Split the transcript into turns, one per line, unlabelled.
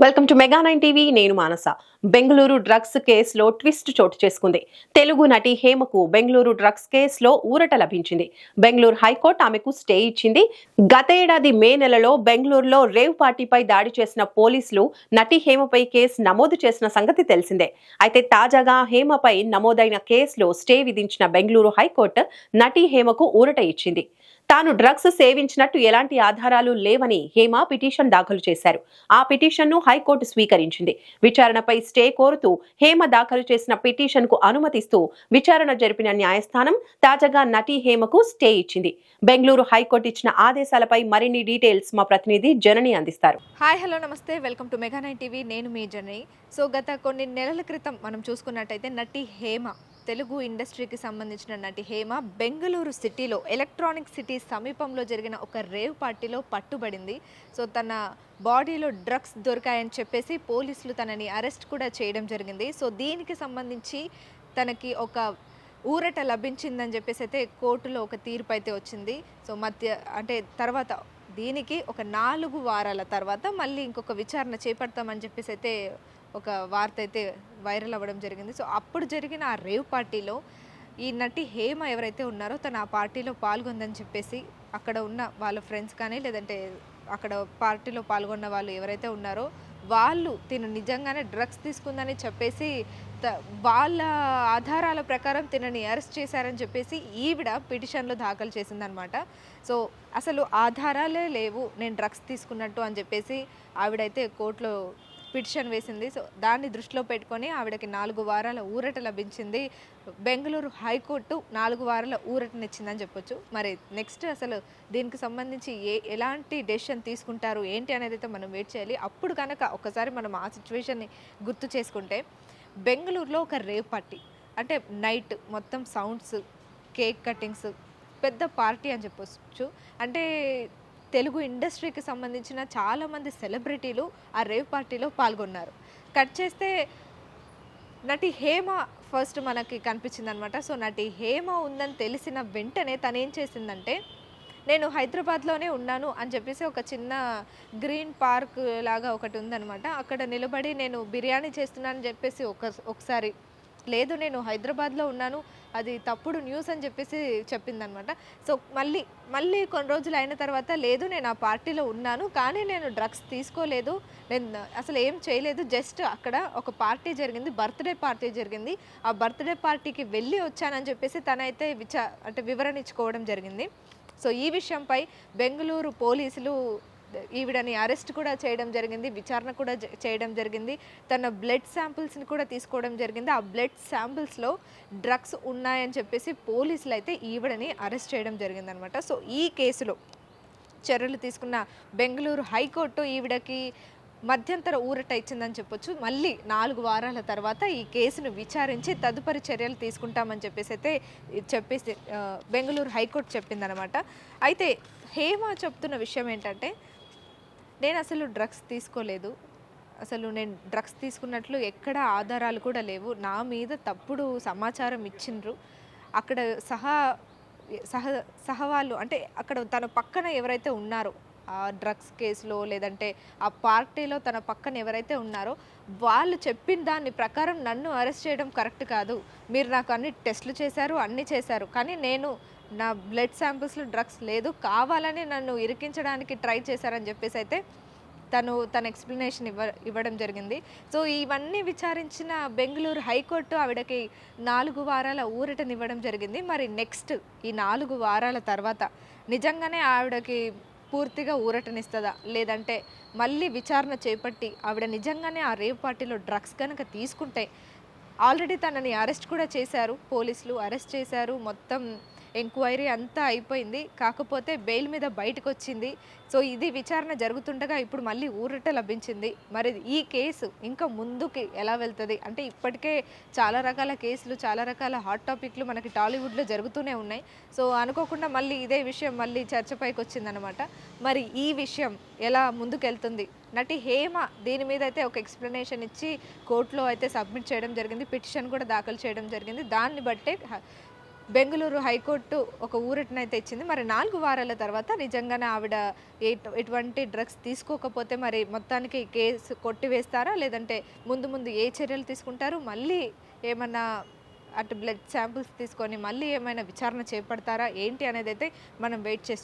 Welcome to mega 9 TV. నేను మానస. Bengaluru drugs కేసులో twist చోటు చేసుకుంది. తెలుగు నటి హేమకు బెంగళూరు డ్రగ్స్ కేసులో ఊరట లభించింది. బెంగళూరు హైకోర్టు ఆమెకు స్టే ఇచ్చింది. గతేడాది మే నెలలో బెంగళూరులో రేవ్ పార్టీపై దాడి చేసిన పోలీసులు నటి హేమపై కేసు నమోదు చేసిన సంగతి తెలిసిందే. అయితే తాజాగా హేమపై నమోదైన కేసులో స్టే విధించిన బెంగళూరు హైకోర్టు నటి హేమకు ఊరట ఇచ్చింది. తాను డ్రగ్స్ సేవించినట్టు ఎలాంటి ఆధారాలు లేవని హేమ పిటిషన్ దాఖలు చేశారు. ఆ పిటిషన్ను హైకోర్టు స్వీకరించింది. విచారణపై స్టే కోరుతూ హేమ దాఖలు చేసిన పిటిషన్ కు అనుమతిస్తూ విచారణ జరిపిన న్యాయస్థానం తాజాగా నటి హేమకు స్టే ఇచ్చింది. బెంగళూరు హైకోర్టు ఇచ్చిన ఆదేశాలపై మరిన్ని డీటెయిల్స్ మా ప్రతినిధి జనని అందిస్తారు.
హాయ్, హలో, నమస్తే, వెల్కమ్ టు మెగా 9 టీవీ. నేను మీ జనని. సో గత కొన్ని నెలల క్రితం మనం చూసుకున్నట్టయితే నటి హేమ, తెలుగు ఇండస్ట్రీకి సంబంధించిన నటి హేమ బెంగళూరు సిటీలో ఎలక్ట్రానిక్ సిటీ సమీపంలో జరిగిన ఒక రేవ్ పార్టీలో పట్టుబడింది. సో తన బాడీలో డ్రగ్స్ దొరికాయని చెప్పేసి పోలీసులు తనని అరెస్ట్ కూడా చేయడం జరిగింది. సో దీనికి సంబంధించి తనకి ఒక ఊరట లభించిందని చెప్పేసి అయితే కోర్టులో ఒక తీర్పు అయితే వచ్చింది. సో తర్వాత దీనికి ఒక 4 వారాల తర్వాత మళ్ళీ ఇంకొక విచారణ చేపడతామని చెప్పేసి అయితే ఒక వార్త అయితే వైరల్ అవ్వడం జరిగింది. సో అప్పుడు జరిగిన ఆ రేవ్ పార్టీలో ఈ నటి హేమ ఎవరైతే ఉన్నారో తను ఆ పార్టీలో పాల్గొందని చెప్పేసి అక్కడ ఉన్న వాళ్ళ ఫ్రెండ్స్ కానీ లేదంటే అక్కడ పార్టీలో పాల్గొన్న వాళ్ళు ఎవరైతే ఉన్నారో వాళ్ళు తిను నిజంగానే డ్రగ్స్ తీసుకుందని చెప్పేసి వాళ్ళ ఆధారాల ప్రకారం తినని అరెస్ట్ చేశారని చెప్పేసి ఈవిడ పిటిషన్లో దాఖలు చేసిందనమాట. సో అసలు ఆధారాలే లేవు నేను డ్రగ్స్ తీసుకున్నట్టు అని చెప్పేసి ఆవిడైతే కోర్టులో పిటిషన్ వేసింది. సో దాన్ని దృష్టిలో పెట్టుకొని ఆవిడకి 4 వారాల ఊరట లభించింది. బెంగళూరు హైకోర్టు 4 వారాల ఊరటనిచ్చిందని చెప్పొచ్చు. మరి నెక్స్ట్ అసలు దీనికి సంబంధించి ఎలాంటి డెసిషన్ తీసుకుంటారు ఏంటి అనేది అయితే మనం వెయిట్ చేయాలి. అప్పుడు కనుక ఒకసారి మనం ఆ సిచ్యువేషన్ని గుర్తు చేసుకుంటే, బెంగళూరులో ఒక రేవ్ పార్టీ అంటే నైట్ మొత్తం సౌండ్స్, కేక్ కటింగ్స్, పెద్ద పార్టీ అని చెప్పొచ్చు. అంటే తెలుగు ఇండస్ట్రీకి సంబంధించిన చాలామంది సెలబ్రిటీలు ఆ రేవ్ పార్టీలో పాల్గొన్నారు. కట్ చేస్తే నటి హేమ ఫస్ట్ మనకి కనిపించింది అనమాట. సో నటి హేమ ఉందని తెలిసిన వెంటనే తను ఏం చేసిందంటే, నేను హైదరాబాద్లోనే ఉన్నాను అని చెప్పేసి ఒక చిన్న గ్రీన్ పార్క్ లాగా ఒకటి ఉందనమాట. అక్కడ నిలబడి నేను బిర్యానీ చేస్తున్నానని చెప్పేసి ఒకసారి లేదు నేను హైదరాబాద్లో ఉన్నాను, అది తప్పుడు న్యూస్ అని చెప్పేసి చెప్పిందనమాట. సో మళ్ళీ కొన్ని రోజులు అయిన తర్వాత లేదు నేను ఆ పార్టీలో ఉన్నాను, కానీ నేను డ్రగ్స్ తీసుకోలేదు, నేను అసలు ఏం చేయలేదు, జస్ట్ అక్కడ ఒక పార్టీ జరిగింది, బర్త్డే పార్టీ జరిగింది, ఆ బర్త్డే పార్టీకి వెళ్ళి వచ్చానని చెప్పేసి తనైతే వివరణ ఇచ్చుకోవడం జరిగింది. సో ఈ విషయంపై బెంగళూరు పోలీసులు ఈవిడని అరెస్ట్ కూడా చేయడం జరిగింది, విచారణ కూడా చేయడం జరిగింది. తన బ్లడ్ శాంపిల్స్ని కూడా తీసుకోవడం జరిగింది. ఆ బ్లడ్ శాంపిల్స్లో డ్రగ్స్ ఉన్నాయని చెప్పేసి పోలీసులు అయితే ఈవిడని అరెస్ట్ చేయడం జరిగిందనమాట. సో ఈ కేసులో చర్యలు తీసుకున్న బెంగళూరు హైకోర్టు ఈవిడకి మధ్యంతర ఊరట ఇచ్చిందని చెప్పొచ్చు. మళ్ళీ 4 వారాల తర్వాత ఈ కేసును విచారించి తదుపరి చర్యలు తీసుకుంటామని చెప్పేసి బెంగళూరు హైకోర్టు చెప్పిందనమాట. అయితే హేమ చెప్తున్న విషయం ఏంటంటే, నేను అసలు డ్రగ్స్ తీసుకోలేదు, అసలు నేను డ్రగ్స్ తీసుకున్నట్లు ఎక్కడ ఆధారాలు కూడా లేవు, నా మీద తప్పుడు సమాచారం ఇచ్చిండ్రు, అక్కడ సహవాళ్ళు అంటే అక్కడ తన పక్కన ఎవరైతే ఉన్నారో ఆ డ్రగ్స్ కేసులో లేదంటే ఆ పార్టీలో తన పక్కన ఎవరైతే ఉన్నారో వాళ్ళు చెప్పిన దాని ప్రకారం నన్ను అరెస్ట్ చేయడం కరెక్ట్ కాదు, మీరు నాకు అన్ని టెస్టులు చేశారు, అన్నీ చేశారు, కానీ నా బ్లడ్ శాంపిల్స్లో డ్రగ్స్ లేదు, కావాలని నన్ను ఇరికించడానికి ట్రై చేశారని చెప్పేసి అయితే తన ఎక్స్ప్లెనేషన్ ఇవ్వడం జరిగింది. సో ఇవన్నీ విచారించిన బెంగళూరు హైకోర్టు ఆవిడకి 4 వారాల ఊరటనివ్వడం జరిగింది. మరి నెక్స్ట్ ఈ 4 వారాల తర్వాత నిజంగానే ఆవిడకి పూర్తిగా ఊరటనిస్తుందా, లేదంటే మళ్ళీ విచారణ చేపట్టి ఆవిడ నిజంగానే ఆ రేవ్ పార్టీలో డ్రగ్స్ కనుక తీసుకుంటే, ఆల్రెడీ తనని అరెస్ట్ కూడా చేశారు, పోలీసులు అరెస్ట్ చేశారు, మొత్తం ఎంక్వైరీ అంతా అయిపోయింది, కాకపోతే బెయిల్ మీద బయటకు వచ్చింది. సో ఇది విచారణ జరుగుతుండగా ఇప్పుడు మళ్ళీ ఊరట లభించింది. మరి ఈ కేసు ఇంకా ముందుకి ఎలా వెళ్తుంది అంటే, ఇప్పటికే చాలా రకాల కేసులు, చాలా రకాల హాట్ టాపిక్లు మనకి టాలీవుడ్లో జరుగుతూనే ఉన్నాయి. సో అనుకోకుండా మళ్ళీ ఇదే విషయం మళ్ళీ చర్చపైకి వచ్చిందనమాట. మరి ఈ విషయం ఎలా ముందుకెళ్తుంది, నటి హేమ దీని మీద అయితే ఒక ఎక్స్ప్లెనేషన్ ఇచ్చి కోర్టులో అయితే సబ్మిట్ చేయడం జరిగింది, పిటిషన్ కూడా దాఖలు చేయడం జరిగింది. దాన్ని బట్టే బెంగళూరు హైకోర్టు ఒక ఊరటనైతే ఇచ్చింది. మరి 4 వారాల తర్వాత నిజంగానే ఆవిడ ఎటువంటి డ్రగ్స్ తీసుకోకపోతే మరి మొత్తానికి కేసు కొట్టివేస్తారా? లేదంటే ముందు ముందు ఏ చర్యలు తీసుకుంటారు? మళ్ళీ ఏమన్నా అటు బ్లడ్ శాంపిల్స్ తీసుకొని మళ్ళీ ఏమైనా విచారణ చేపడతారా? ఏంటి అనేదైతే మనం వెయిట్ చేసి